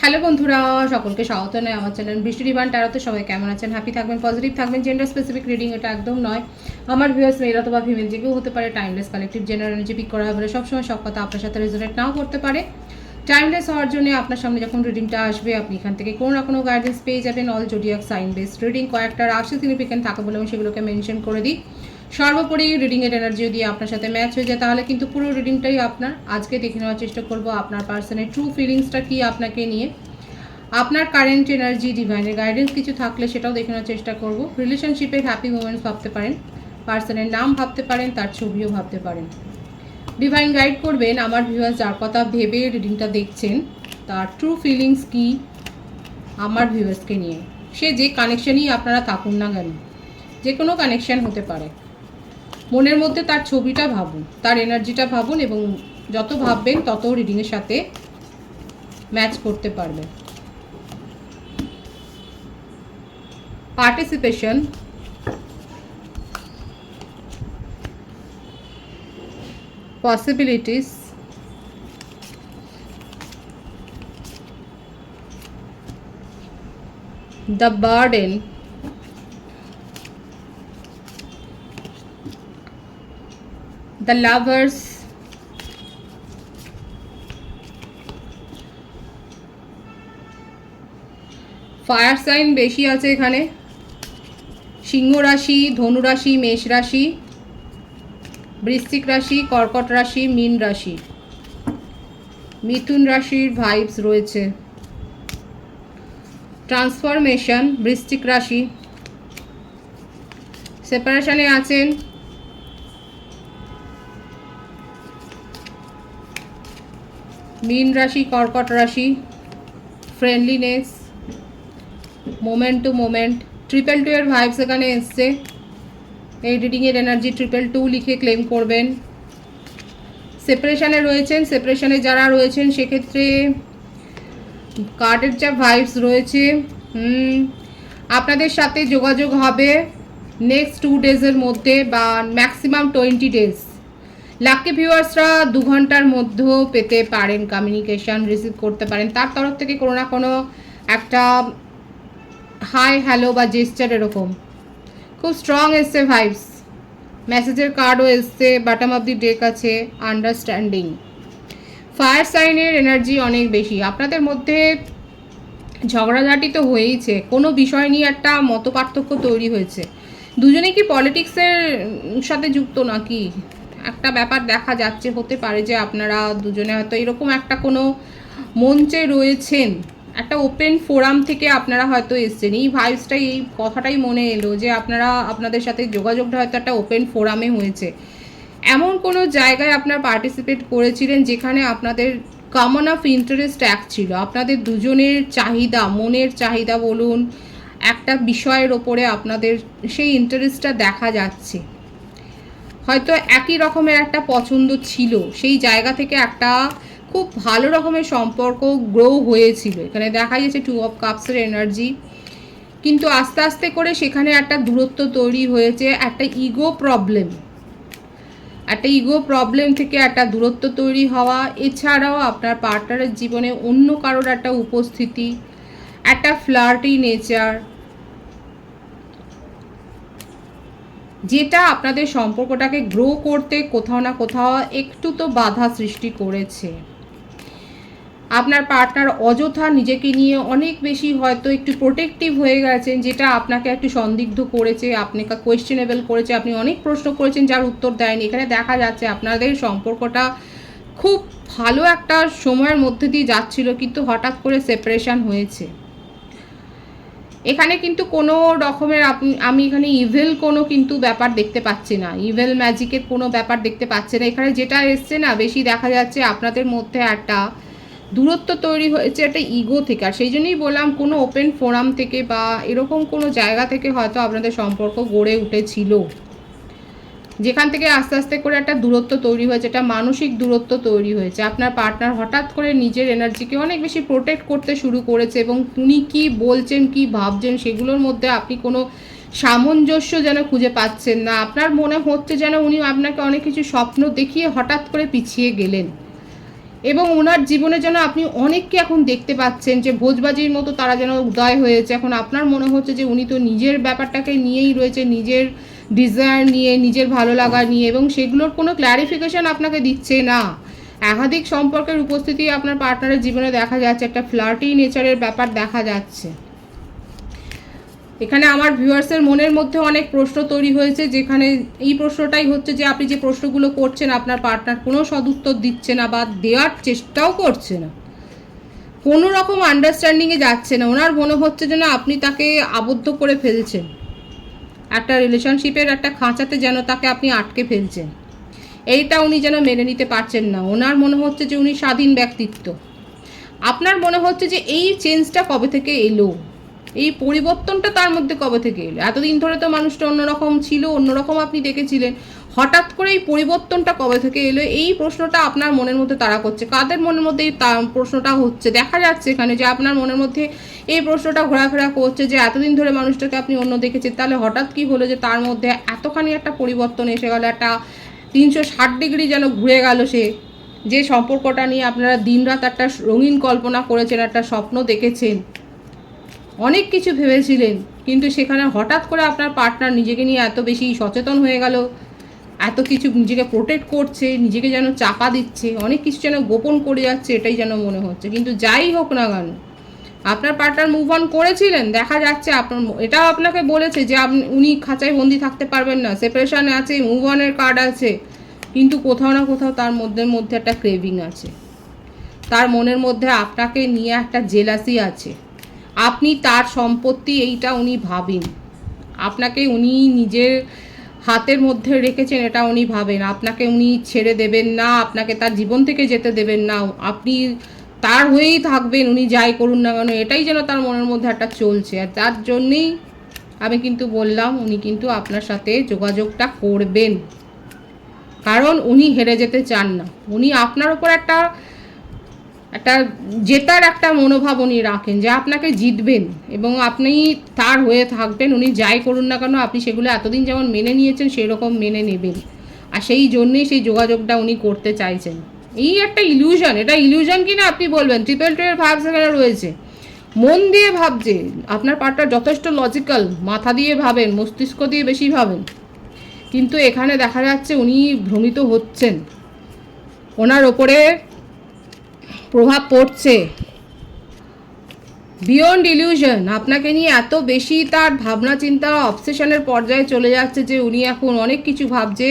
Hello বন্ধুরা, সকলকে স্বাগত নয় আমার চ্যানেল বৃষ্টি ডিভাইন ট্যারোতে। সবাই কেমন আছেন? হ্যাপি থাকবেন, পজিটিভ থাকবেন। জেন্ডার স্পেসিফিক রিডিং এটা একদম নয়। আমার ভিউয়ার্স মেল অথবা ফিমেল যে কেউ হতে পারে। Timeless collective general energy pick করা হবে সবসময় সব কথা আপনার সাথে রেজোনেট নাও করতে পারে। টাইমলেস হওয়ার জন্য আপনার সামনে যখন রিডিংটা আসবে আপনি এখান থেকে কোনো না কোনো গাইডেন্স পেয়ে যাবেন। All zodiac sign based reading, কয়েকটা রাশি সিগনিফিকেন্ট থাকে বলে আমি সেগুলোকে মেনশন করে দিই। সর্বোপরি রিডিংয়ের এনার্জি যদি আপনার সাথে ম্যাচ হয়ে যায় তাহলে কিন্তু পুরো রিডিংটাই আপনার। আজকে দেখে নেওয়ার চেষ্টা করব আপনার পার্সনের ট্রু ফিলিংসটা কি আপনাকে নিয়ে, আপনার কারেন্ট এনার্জি, ডিভাইনের গাইডেন্স কিছু থাকলে সেটাও দেখে নেওয়ার চেষ্টা করব। রিলেশনশিপের হ্যাপি মোমেন্টস ভাবতে পারেন, পার্সনের নাম ভাবতে পারেন, তার ছবিও ভাবতে পারেন। ডিভাইন গাইড করবেন আমার ভিউয়ার্স যার কথা ভেবে রিডিংটা দেখছেন তার ট্রু ফিলিংস কি আমার ভিউয়ার্সকে নিয়ে। সে যে কানেকশনই আপনারা থাকুন না কেন, যে কোনো কানেকশন হতে পারে, মনের মধ্যে তার ছবিটা ভাবুন, তার এনার্জিটা ভাবুন এবং যত ভাববেন তত রিডিংয়ের সাথে ম্যাচ করতে পারবেন। Participation, possibilities, the burden, the lovers, fire sign বেশি আছে এখানে। সিংহ রাশি, ধনু রাশি, মেষ রাশি, বৃশ্চিক রাশি, কর্কট রাশি, মীন রাশি, মিথুন রাশির ভাইবস রয়েছে। ট্রান্সফরমেশন, বৃশ্চিক রাশি, সেপারেশনে আছেন। মীন রাশি, কর্কট রাশি, ফ্রেন্ডলিনেস, মোমেন্ট টু মোমেন্ট, 222 এর ভাইবস এখানে এসছে। এই রিডিংয়ের এনার্জি 222 লিখে ক্লেম করবেন। সেপারেশনে রয়েছেন, সেপারেশনে যারা রয়েছেন সেক্ষেত্রে কার্ডের যা ভাইবস রয়েছে, আপনাদের সাথে যোগাযোগ হবে নেক্সট 2 ডেজের মধ্যে বা ম্যাক্সিমাম 20 ডেজ। লাকি ভিউয়ার্সরা 2 ঘন্টার মধ্যেও পেতে পারেন, কমিউনিকেশান রিসিভ করতে পারেন তার তরফ থেকে কোনো না কোনো একটা হাই হ্যালো বা জেস্টার, এরকম খুব স্ট্রং এসছে ভাইবস। মেসেজের কার্ডও এসছে, বটম অফ দি ডেক আছে, আন্ডারস্ট্যান্ডিং। ফায়ার সাইনের এনার্জি অনেক বেশি। আপনাদের মধ্যে ঝগড়াঝাটি তো হয়েইছে, কোনো বিষয় নিয়ে একটা মত পার্থক্য তৈরি হয়েছে। দুজনেই কি পলিটিক্সের সাথে যুক্ত নাকি একটা ব্যাপার দেখা যাচ্ছে। হতে পারে যে আপনারা দুজনে হয়তো এরকম একটা কোনো মঞ্চে রয়েছেন, একটা ওপেন ফোরাম থেকে আপনারা হয়তো এসছেন। এই ভাইবসটাই, এই কথাটাই মনে এলো যে আপনারা, আপনাদের সাথে যোগাযোগটা হয়তো একটা ওপেন ফোরামে হয়েছে। এমন কোনো জায়গায় আপনারা পার্টিসিপেট করেছিলেন যেখানে আপনাদের কমন অফ ইন্টারেস্ট এক ছিল। আপনাদের দুজনের চাহিদা, মনের চাহিদা বলুন, একটা বিষয়ের ওপরে আপনাদের সেই ইন্টারেস্টটা দেখা যাচ্ছে। হয়তো একই রকমের একটা পছন্দ ছিল, সেই জায়গা থেকে একটা খুব ভালো রকমের সম্পর্ক গ্রো হয়েছিল। এখানে দেখা যাচ্ছে 2 অফ কাপসের এনার্জি, কিন্তু আস্তে আস্তে করে সেখানে একটা দূরত্ব তৈরি হয়েছে। একটা ইগো প্রবলেম থেকে একটা দূরত্ব তৈরি হওয়া, এছাড়াও আপনার পার্টনারের জীবনে অন্য কারোর একটা উপস্থিতি, একটা ফ্লার্টি নেচার, যেটা আপনাদের সম্পর্কটাকে গ্রো করতে কোথাও না কোথাও একটু তো বাধা সৃষ্টি করেছে। আপনার পার্টনার অযথা নিজেকে নিয়ে অনেক বেশি হয়তো একটু প্রোটেক্টিভ হয়ে গেছেন, যেটা আপনাকে একটু সন্দিগ্ধ করেছে, আপনাকে কোয়েশ্চেনেবল করেছে, আপনি অনেক প্রশ্ন করেছেন যার উত্তর দেয়নি। এখানে দেখা যাচ্ছে আপনাদের সম্পর্কটা খুব ভালো একটা সময়ের মধ্যে দিয়ে যাচ্ছিল, কিন্তু হঠাৎ করে সেপারেশন হয়েছে। এখানে কিন্তু কোনো রকমের আমি এখানে ইভেল কোনো কিন্তু ব্যাপার দেখতে পাচ্ছি না, ইভেল ম্যাজিকের কোনো ব্যাপার দেখতে পাচ্ছি না। এখানে যেটা এসছে না, বেশি দেখা যাচ্ছে আপনাদের মধ্যে একটা দূরত্ব তৈরি হয়েছে একটা ইগো থেকে। আর সেই জন্যই বললাম কোনো ওপেন ফোরাম থেকে বা এরকম কোনো জায়গা থেকে হয়তো আপনাদের সম্পর্ক গড়ে উঠেছিল, যেখান থেকে আস্তে আস্তে করে একটা দূরত্ব তৈরি হয়েছে, একটা মানসিক দূরত্ব তৈরি হয়েছে। আপনার পার্টনার হঠাৎ করে নিজের এনার্জিকে অনেক বেশি প্রোটেক্ট করতে শুরু করেছে এবং উনি কী বলছেন, কী ভাবছেন, সেগুলোর মধ্যে আপনি কোনো সামঞ্জস্য যেন খুঁজে পাচ্ছেন না। আপনার মনে হচ্ছে যেন উনি আপনাকে অনেক কিছু স্বপ্ন দেখিয়ে হঠাৎ করে পিছিয়ে গেলেন। এবং ওনার জীবনে যেন আপনি অনেককে এখন দেখতে পাচ্ছেন যে ভোজবাজির মতো তারা যেন উদয় হয়েছে। এখন আপনার মনে হচ্ছে যে উনি তো নিজের ব্যাপারটাকে নিয়েই রয়েছে, নিজের ডিজায়ার নিয়ে, নিজের ভালো লাগা নিয়ে, এবং সেগুলোর কোনো ক্ল্যারিফিকেশন আপনাকে দিচ্ছে না। একাধিক সম্পর্কের উপস্থিতি আপনার পার্টনারের জীবনে দেখা যাচ্ছে, একটা ফ্লার্টি নেচারের ব্যাপার দেখা যাচ্ছে। এখানে আমার ভিউয়ার্সের মনের মধ্যে অনেক প্রশ্ন তৈরি হয়েছে, যেখানে এই প্রশ্নটাই হচ্ছে যে আপনি যে প্রশ্নগুলো করছেন আপনার পার্টনার কোনো সদুত্তর দিচ্ছে না বা দেওয়ার চেষ্টাও করছে না, কোনো রকম আন্ডারস্ট্যান্ডিংয়ে যাচ্ছে না। ওনার মনে হচ্ছে যেন আপনি তাকে আবদ্ধ করে ফেলছেন, একটা রিলেশনশিপের একটা খাঁচাতে যেন তাকে আপনি আটকে ফেলছেন। এইটা উনি যেন মেনে নিতে পারছেন না। ওনার মনে হচ্ছে যে উনি স্বাধীন ব্যক্তিত্ব। আপনার মনে হচ্ছে যে এই চেঞ্জটা কবে থেকে এলো, এই পরিবর্তনটা তার মধ্যে কবে থেকে এলো। এতদিন ধরে তো মানুষটা অন্যরকম ছিল, অন্যরকম আপনি দেখেছিলেন, হঠাৎ করে এই পরিবর্তনটা কবে থেকে এলো, এই প্রশ্নটা আপনার মনের মধ্যে তাড়া করছে। কাদের মনের মধ্যে এই প্রশ্নটা হচ্ছে দেখা যাচ্ছে এখানে, যে আপনার মনের মধ্যে এই প্রশ্নটা ঘোরাফেরা করছে যে এতদিন ধরে মানুষটাকে আপনি অন্য দেখেছেন, তাহলে হঠাৎ কি হলো যে তার মধ্যে এতখানি একটা পরিবর্তন এসে গেল, একটা 360 ডিগ্রি যেন ঘুরে গেল। সে যে সম্পর্কটা নিয়ে আপনারা দিনরাত একটা রঙিন কল্পনা করেছেন, একটা স্বপ্ন দেখেছেন, অনেক কিছু ভেবেছিলেন, কিন্তু সেখানে হঠাৎ করে আপনার পার্টনার নিজেকে নিয়ে এত বেশি সচেতন হয়ে গেল, এত কিছু নিজেকে প্রোটেক্ট করছে, নিজেকে যেন চাপা দিচ্ছে, অনেক কিছু যেন গোপন করে যাচ্ছে, এটাই যেন মনে হচ্ছে। কিন্তু যাই হোক না কেন, আপনার পার্টনার মুভ অন করেছিলেন, দেখা যাচ্ছে আপনার এটাও আপনাকে বলেছে যে উনি খাঁচায় বন্দি থাকতে পারবেন না, সেপারেশনে আছে, মুভ অনের কার্ড আছে, কিন্তু কোথাও না কোথাও তার মধ্যে একটা ক্রেভিং আছে, তার মনের মধ্যে আপনাকে নিয়ে একটা জেলাসি আছে। আপনি তার সম্পত্তি এইটা উনি ভাবেন, আপনাকে উনি নিজের হাতের মধ্যে রেখেছেন এটা উনি ভাবেন, আপনাকে উনি ছেড়ে দেবেন না, আপনাকে তার জীবন থেকে যেতে দেবেন না, আপনি তার হয়েই থাকবেন, উনি যাই করুন না কেন, এটাই যেন তার মনের মধ্যে একটা চলছে। আর তার জন্যেই আমি কিন্তু বললাম উনি কিন্তু আপনার সাথে যোগাযোগটা করবেন, কারণ উনি হেরে যেতে চান না। উনি আপনার উপর একটা জেতার একটা মনোভাব উনি রাখেন, যে আপনাকে জিতবেন এবং আপনি তার হয়ে থাকবেন, উনি যাই করুন না কেন আপনি সেগুলো এতদিন যেমন মেনে নিয়েছেন সেই রকম মেনে নেবেন। আর সেই জন্যেই সেই যোগাযোগটা উনি করতে চাইছেন। এই একটা ইলিউশন, এটা ইলিউশন কি না আপনি বলবেন। 222 ভাব সেখানে রয়েছে, মন দিয়ে ভাবছে আপনার পার্টনার, যথেষ্ট লজিক্যাল, মাথা দিয়ে ভাবেন, মস্তিষ্ক দিয়ে বেশি ভাবেন, কিন্তু এখানে দেখা যাচ্ছে উনি ভ্রমিত হচ্ছেন, ওনার ওপরে প্রভাব পড়ছে বিয়ন্ড ইলিউশন। আপনাকে নিয়ে এত বেশি তার ভাবনা চিন্তা অবসেশনের পর্যায়ে চলে যাচ্ছে যে উনি এখন অনেক কিছু ভাবছে,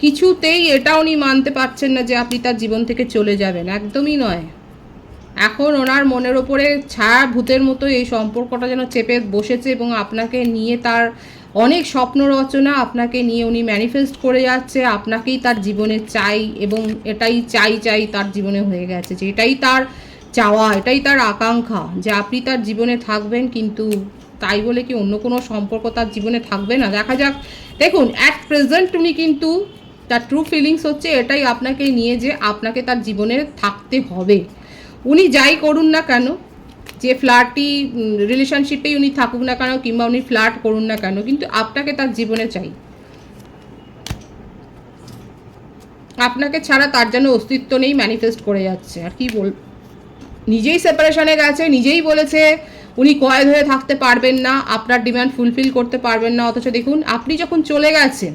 কিছুতেই এটা উনি মানতে পারছেন না যে আপনি তার জীবন থেকে চলে যাবেন, একদমই নয়। এখন ওনার মনের ওপরে ছায়া ভূতের মতো এই সম্পর্কটা যেন চেপে বসেছে, এবং আপনাকে নিয়ে তার অনেক স্বপ্ন রচনা, আপনাকে নিয়ে উনি ম্যানিফেস্ট করে যাচ্ছে, আপনাকেই তার জীবনে চাই, এবং এটাই চাই তার জীবনে হয়ে গেছে, যে এটাই তার চাওয়া, এটাই তার আকাঙ্ক্ষা, যে আপনি তার জীবনে থাকবেন। কিন্তু তাই বলে কি অন্য কোনো সম্পর্ক তার জীবনে থাকবে না? দেখা যাক। দেখুন, অ্যাট প্রেজেন্ট উনি কিন্তু তার ট্রু ফিলিংস হচ্ছে এটাই আপনাকে নিয়ে, যে আপনাকে তার জীবনে থাকতে হবে, উনি যাই করুন না কেন, যে ফ্লার্টি রিলেশনশিপেই উনি থাকুক না কেন, কিংবা উনি ফ্লার্ট করুন না কেন, কিন্তু আপনাকে তার জীবনে চাই। আপনাকে ছাড়া তার যেন অস্তিত্ব নেই, ম্যানিফেস্ট করে যাচ্ছে। আর কি বল, নিজেই সেপারেশনে গেছে, নিজেই বলেছে উনি কয়েদ হয়ে থাকতে পারবেন না, আপনার ডিমান্ড ফুলফিল করতে পারবেন না। অথচ দেখুন, আপনি যখন চলে গেছেন,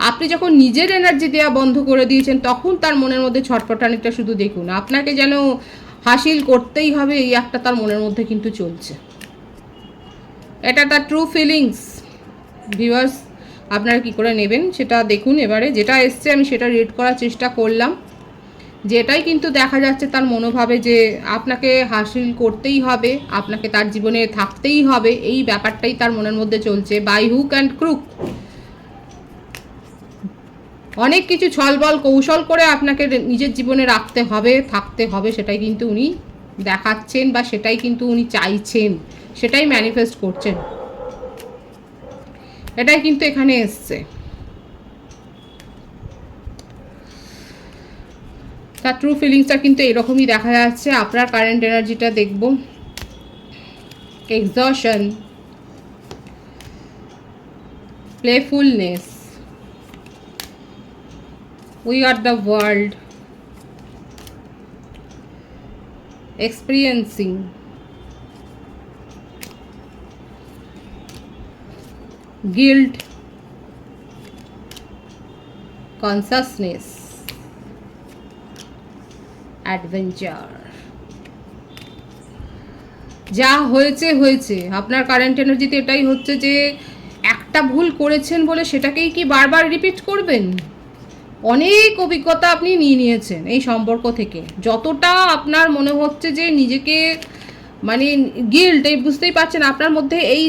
আপনি যখন নিজের এনার্জি দেওয়া বন্ধ করে দিয়েছেন, তখন তার মনের মধ্যে ছটফটানিটা শুধু দেখুন, আপনাকে যেন হাসিল করতেই হবে, এই একটা তার মনের মধ্যে কিন্তু চলছে। এটা তার ট্রু ফিলিংস। ভিউয়ার্স, আপনারা কি করে নেবেন সেটা দেখুন। এবারে যেটা এসছে আমি সেটা রিড করার চেষ্টা করলাম, যেটাই কিন্তু দেখা যাচ্ছে তার মনোভাবে, যে আপনাকে হাসিল করতেই হবে, আপনাকে তার জীবনে থাকতেই হবে, এই ব্যাপারটাই তার মনের মধ্যে চলছে। বাই হুক অ্যান্ড ক্রুক অনেক কিছু ছলবল কৌশল করে আপনাকে নিজের জীবনে রাখতে হবে, থাকতে হবে, সেটাই কিন্তু উনি দেখাচ্ছেন, বা সেটাই কিন্তু উনি চাইছেন, সেটাই ম্যানিফেস্ট করছেন, এটাই কিন্তু এখানে এসছে। তার ট্রু ফিলিংসটা কিন্তু এরকমই দেখা যাচ্ছে। আপনার কারেন্ট এনার্জিটা দেখব, exhaustion, playfulness, we are the world, experiencing, guilt, consciousness, adventure. যা হয়েছে হয়েছে। আপনার কারেন্ট এনার্জিতে এটাই হচ্ছে যে একটা ভুল করেছেন বলে সেটাকেই কি বারবার রিপিট করবেন? অনেক অভিজ্ঞতা আপনি নিয়ে নিয়েছেন এই সম্পর্ক থেকে। যতটা আপনার মনে হচ্ছে যে নিজেকে মানে গিল্ট, এই বুঝতেই পারছেন আপনার মধ্যে এই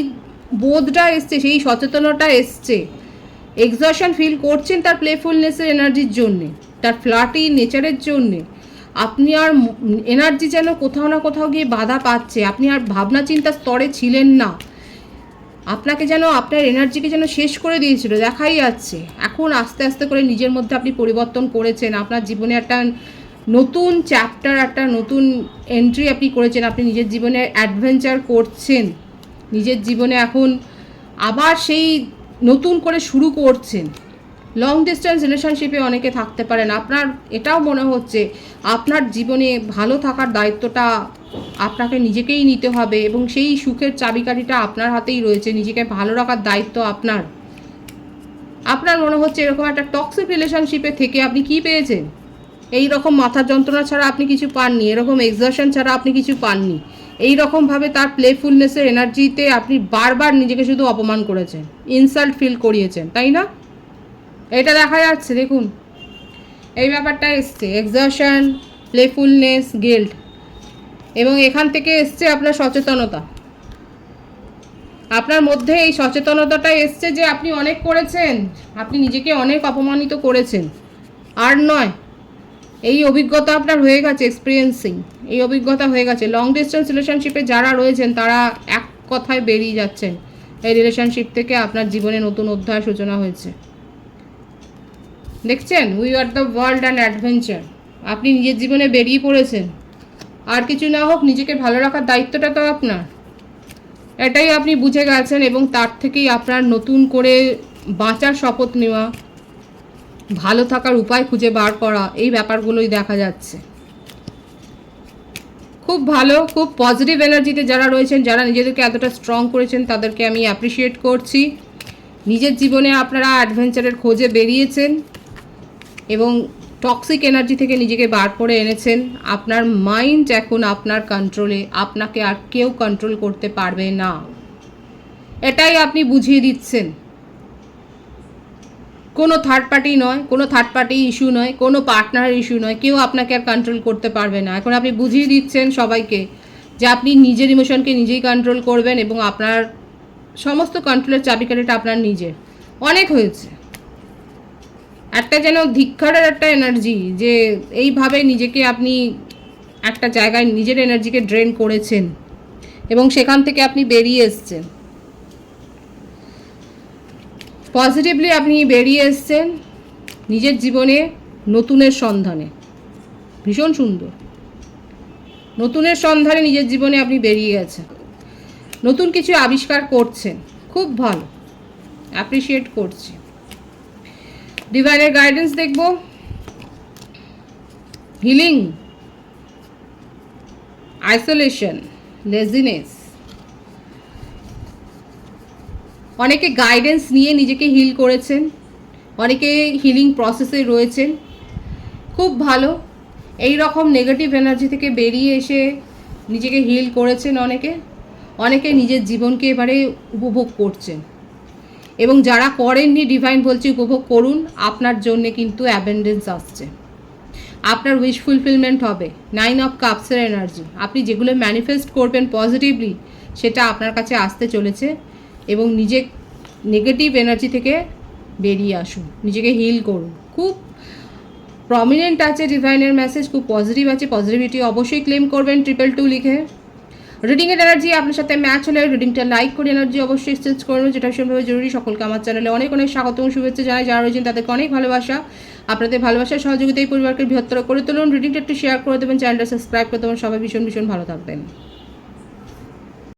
বোধটা এসছে, সেই সচেতনতা এসছে, এক্সশন ফিল করছেন তার প্লেফুলনেসের এনার্জির জন্যে, তার ফ্লার্টি নেচারের জন্যে। আপনি আর এনার্জি যেন কোথাও না কোথাও গিয়ে বাধা পাচ্ছে, আপনি আর ভাবনা চিন্তার স্তরে ছিলেন না, আপনাকে যেন আপনার এনার্জিকে যেন শেষ করে দিয়েছিল, দেখাই যাচ্ছে। এখন আস্তে আস্তে করে নিজের মধ্যে আপনি পরিবর্তন করেছেন, আপনার জীবনে একটা নতুন চ্যাপ্টার, একটা নতুন এন্ট্রি আপনি করেছেন, আপনি নিজের জীবনে অ্যাডভেঞ্চার করছেন, নিজের জীবনে এখন আবার সেই নতুন করে শুরু করছেন। লং ডিস্টেন্স রিলেশনশিপে অনেকে থাকতে পারেন, আপনার এটাও মনে হচ্ছে আপনার জীবনে ভালো থাকার দায়িত্বটা আপনাকে নিজেকেই নিতে হবে এবং সেই সুখের চাবিকাঠিটা আপনার হাতেই রয়েছে, নিজেকে ভালো রাখার দায়িত্ব আপনার। আপনার মনে হচ্ছে এরকম একটা টক্সিক রিলেশনশিপে থেকে আপনি কি পেয়েছেন? এই রকম মাথার যন্ত্রণা ছাড়া আপনি কিছু পাননি, এরকম এক্সশন ছাড়া আপনি কিছু পাননি। এই রকমভাবে তার প্লেফুলনেসের এনার্জিতে আপনি বারবার নিজেকে শুধু অপমান করেছেন, ইনসাল্ট ফিল করিয়েছেন, তাই না? এটা দেখা যাচ্ছে, দেখুন এই ব্যাপারটা এসছে, এক্সশন, প্লেফুলনেস, গিল্ট, এবং এখান থেকে এসছে আপনার সচেতনতা। আপনার মধ্যে এই সচেতনতাটা এসছে যে আপনি অনেক করেছেন, আপনি নিজেকে অনেক অপমানিত করেছেন, আর নয়। এই অভিজ্ঞতা আপনার হয়ে গেছে, এক্সপিরিয়েন্সিং, এই অভিজ্ঞতা হয়ে গেছে। লং ডিস্টেন্স রিলেশনশিপে যারা রয়েছেন তারা এক কথায় বেরিয়ে যাচ্ছেন এই রিলেশনশিপ থেকে, আপনার জীবনে নতুন অধ্যায় সূচনা হয়েছে। দেখছেন, we are the world and adventure. আপনি নিজের জীবনে বেরিয়ে পড়েছেন, আর কিছু না হোক নিজেকে ভালো রাখার দায়িত্বটা তো আপনার, এটাই আপনি বুঝে গেছেন এবং তার থেকেই আপনার নতুন করে বাঁচার শপথ নেওয়া, ভালো থাকার উপায় খুঁজে বার করা, এই ব্যাপারগুলোই দেখা যাচ্ছে। খুব ভালো, খুব পজিটিভ এনার্জিতে যারা রয়েছেন, যারা নিজেদেরকে এতটা স্ট্রং করেছেন তাদেরকে আমি অ্যাপ্রিসিয়েট করছি। নিজের জীবনে আপনারা অ্যাডভেঞ্চারের খোঁজে বেরিয়েছেন এবং টক্সিক এনার্জি থেকে নিজেকে বার করে এনেছেন। আপনার মাইন্ড এখন আপনার কন্ট্রোলে, আপনাকে আর কেউ কন্ট্রোল করতে পারবে না, এটাই আপনি বুঝিয়ে দিচ্ছেন। কোনো থার্ড পার্টি নয়, কোনো থার্ড পার্টি ইস্যু নয়, কোনো পার্টনার ইস্যু নয়, কেউ আপনাকে আর কন্ট্রোল করতে পারবে না। এখন আপনি বুঝিয়ে দিচ্ছেন সবাইকে যে আপনি নিজের ইমোশনকে নিজেই কন্ট্রোল করবেন এবং আপনার সমস্ত কন্ট্রোলের চাবিকাঠিটা আপনার নিজের। অনেক হয়েছে, একটা যেন ধিক্কারের একটা এনার্জি যে এইভাবে নিজেকে আপনি একটা জায়গায় নিজের এনার্জিকে ড্রেন করেছেন এবং সেখান থেকে আপনি বেরিয়ে এসছেন, পজিটিভলি আপনি বেরিয়ে এসছেন নিজের জীবনে নতুনের সন্ধানে। ভীষণ সুন্দর, নতুনের সন্ধানে নিজের জীবনে আপনি বেরিয়ে গেছেন, নতুন কিছু আবিষ্কার করছেন, খুব ভালো, অ্যাপ্রিসিয়েট করছি। ডিভাইনের গাইডেন্স দেখব, হিলিং, আইসোলেশন, লেজিনেস। অনেকে গাইডেন্স নিয়ে নিজেকে হিল করেছেন, অনেকে হিলিং প্রসেসে রয়েছেন, খুব ভালো। এই রকম নেগেটিভ এনার্জি থেকে বেরিয়ে এসে নিজেকে হিল করেছেন অনেকে, অনেকে নিজের জীবনকে এবারে উপভোগ করছেন এবং যারা করেননি ডিভাইন বলছে উপভোগ করুন, আপনার জন্যে কিন্তু অ্যাবেন্ডেন্স আসছে, আপনার উইশ ফুলফিলমেন্ট হবে। 9 অফ কাপসের এনার্জি, আপনি যেগুলো ম্যানিফেস্ট করবেন পজিটিভলি সেটা আপনার কাছে আসতে চলেছে এবং নিজে নেগেটিভ এনার্জি থেকে বেরিয়ে আসুন, নিজেকে হিল করুন। খুব প্রমিনেন্ট আছে ডিভাইনের মেসেজ, খুব পজিটিভ আছে, পজিটিভিটি অবশ্যই ক্লেম করবেন 222 লিখে। রিডিংয়ের এনার্জি আপনার সাথে ম্যাচ হলে রিডিংটা লাইক করে এনার্জি অবশ্যই এক্সচেঞ্জ করবেন, যেটা ভীষণভাবে জরুরি। সকলকে আমার চ্যানেলে অনেক অনেক স্বাগত এবং শুভেচ্ছা জানাই, যারা রয়েছেন তাদেরকে অনেক ভালোবাসা। আপনাদের ভালোবাসার সহযোগিতায় পরিবারকে বৃহত্তর করে তুলুন। রিডিংটা একটু শেয়ার করে দেবেন, চ্যানেলটা সাবস্ক্রাইব করে দেবেন। সবাই ভীষণ ভীষণ ভালো থাকবেন।